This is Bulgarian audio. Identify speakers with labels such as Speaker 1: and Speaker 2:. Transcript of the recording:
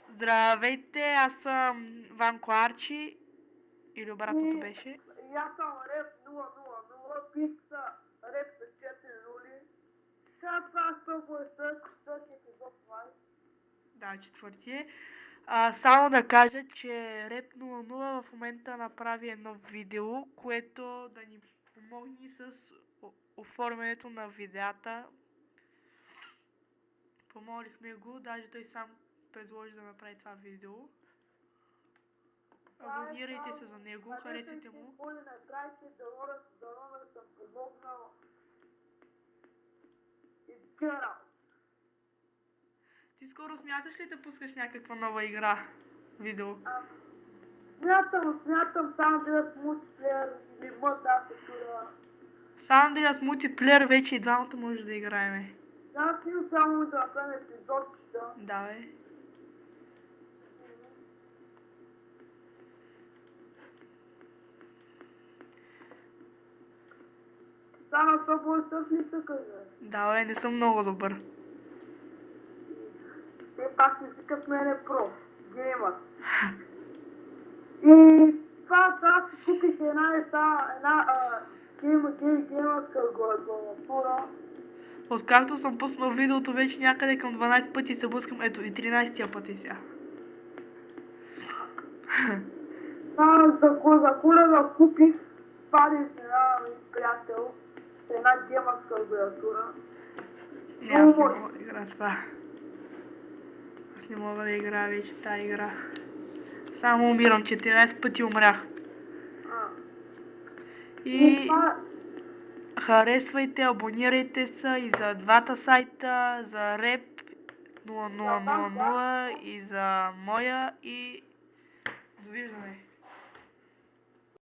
Speaker 1: Здравейте, аз съм Ванко Арчи. Или обратното беше.
Speaker 2: И аз съм Реп 000, писа Реп с 4 рули. Сега това Subway Surf, четвърти епизод май.
Speaker 1: Да, четвърти е. Само да кажа, че Rep 00 в момента направи едно видео, което да ни помогне с оформянето на видеята. Помолихме го, даже той сам предложи да направи това видео. Абонирайте се за него, харесайте му.
Speaker 2: Дано съм помогнал. И get out.
Speaker 1: Ти скоро смяташ ли да пускаш някаква нова игра? Видео?
Speaker 2: Смятам San Andreas мултиплеер или мът, да се чуда.
Speaker 1: San Andreas мултиплеер вече и двамата може да играеме.
Speaker 2: Да, аз нито само да направим епизодчета.
Speaker 1: Да, бе.
Speaker 2: Само Subway Surf не цъкай, бе.
Speaker 1: Да, бе, не съм много добър.
Speaker 2: Все пак не си като мене про. Геймър. И това аз си купих една геймърска клавиатура.
Speaker 1: Откакто съм пуснал видеото, вече някъде към 12 пъти се блъскам. Ето и 13-тия път е сега.
Speaker 2: За Коледа купих пари с една приятел с една геймърска клавиатура.
Speaker 1: Не, аз не мога да игра това. Аз не мога да игра вече тази игра. Само умирам, 14 пъти умрях. И харесвайте, абонирайте се и за двата сайта, за Rep 0000 и за моя и довиждане.